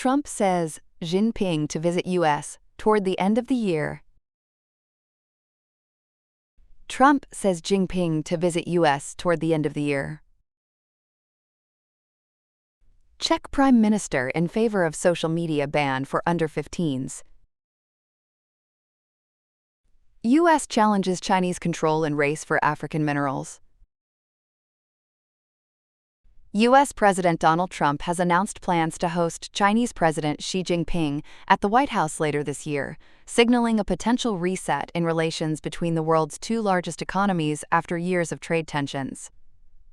Trump says Jinping to visit U.S. toward the end of the year. Trump says Jinping to visit U.S. toward the end of the year. Czech Prime Minister in favor of social media ban for under 15s. U.S. challenges Chinese control in race for African minerals. U.S. President Donald Trump has announced plans to host Chinese President Xi Jinping at the White House later this year, signaling a potential reset in relations between the world's two largest economies after years of trade tensions.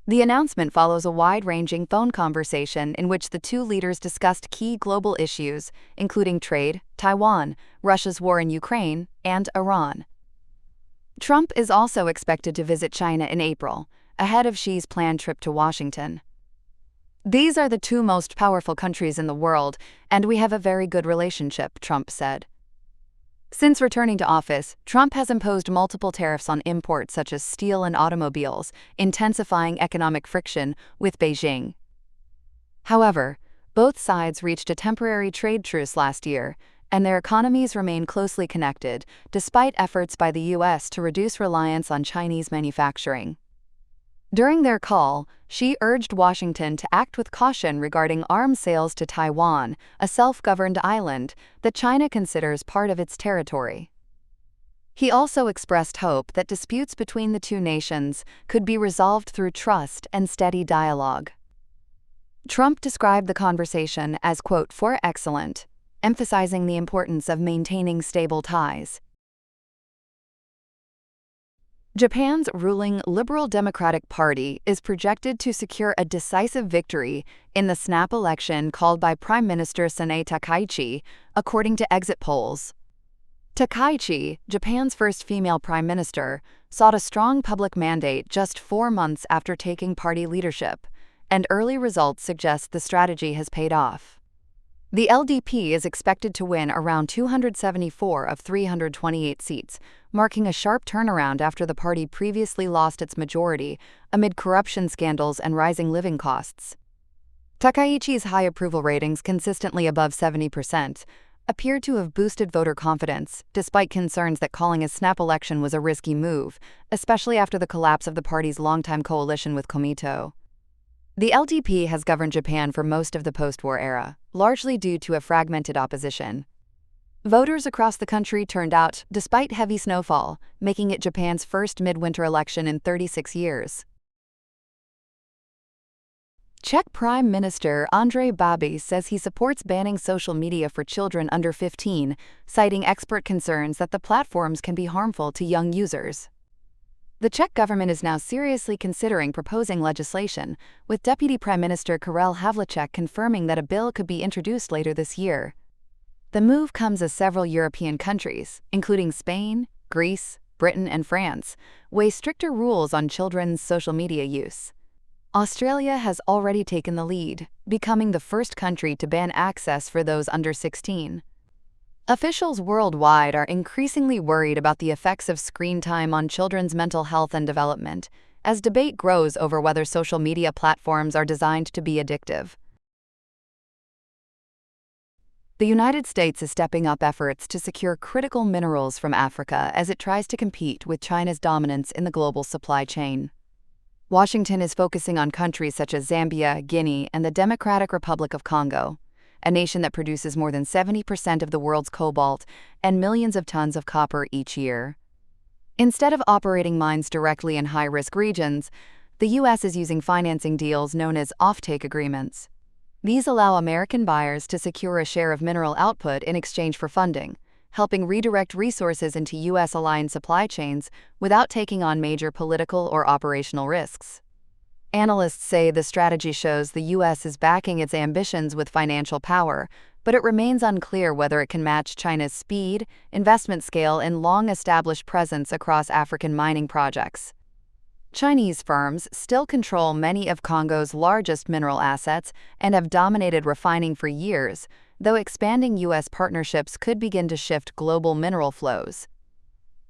The announcement follows a wide-ranging phone conversation in which the two leaders discussed key global issues, including trade, Taiwan, Russia's war in Ukraine, and Iran. Trump is also expected to visit China in April, ahead of Xi's planned trip to Washington. "These are the two most powerful countries in the world, and we have a very good relationship," Trump said. Since returning to office, Trump has imposed multiple tariffs on imports such as steel and automobiles, intensifying economic friction with Beijing. However, both sides reached a temporary trade truce last year, and their economies remain closely connected, despite efforts by the U.S. to reduce reliance on Chinese manufacturing. During their call, Xi urged Washington to act with caution regarding arms sales to Taiwan, a self-governed island that China considers part of its territory. He also expressed hope that disputes between the two nations could be resolved through trust and steady dialogue. Trump described the conversation as, quote, "for excellent," emphasizing the importance of maintaining stable ties. Japan's ruling Liberal Democratic Party is projected to secure a decisive victory in the snap election called by Prime Minister Sanae Takaichi, according to exit polls. Takaichi, Japan's first female prime minister, sought a strong public mandate just 4 months after taking party leadership, and early results suggest the strategy has paid off. The LDP is expected to win around 274 of 328 seats, marking a sharp turnaround after the party previously lost its majority amid corruption scandals and rising living costs. Takaichi's high approval ratings, consistently above 70%, appear to have boosted voter confidence, despite concerns that calling a snap election was a risky move, especially after the collapse of the party's longtime coalition with Komeito. The LDP has governed Japan for most of the post-war era, largely due to a fragmented opposition. Voters across the country turned out despite heavy snowfall, making it Japan's first midwinter election in 36 years. Czech Prime Minister Andrej Babiš says he supports banning social media for children under 15, citing expert concerns that the platforms can be harmful to young users. The Czech government is now seriously considering proposing legislation, with Deputy Prime Minister Karel Havlíček confirming that a bill could be introduced later this year. The move comes as several European countries, including Spain, Greece, Britain, and France, weigh stricter rules on children's social media use. Australia has already taken the lead, becoming the first country to ban access for those under 16. Officials worldwide are increasingly worried about the effects of screen time on children's mental health and development, as debate grows over whether social media platforms are designed to be addictive. The United States is stepping up efforts to secure critical minerals from Africa as it tries to compete with China's dominance in the global supply chain. Washington is focusing on countries such as Zambia, Guinea, and the Democratic Republic of Congo, a nation that produces more than 70% of the world's cobalt and millions of tons of copper each year. Instead of operating mines directly in high-risk regions, the U.S. is using financing deals known as offtake agreements. These allow American buyers to secure a share of mineral output in exchange for funding, helping redirect resources into U.S.-aligned supply chains without taking on major political or operational risks. Analysts say the strategy shows the U.S. is backing its ambitions with financial power, but it remains unclear whether it can match China's speed, investment scale, and long-established presence across African mining projects. Chinese firms still control many of Congo's largest mineral assets and have dominated refining for years, though expanding U.S. partnerships could begin to shift global mineral flows.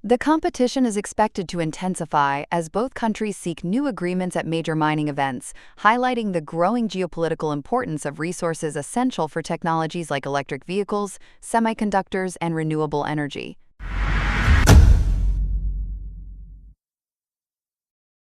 The competition is expected to intensify as both countries seek new agreements at major mining events, highlighting the growing geopolitical importance of resources essential for technologies like electric vehicles, semiconductors, and renewable energy.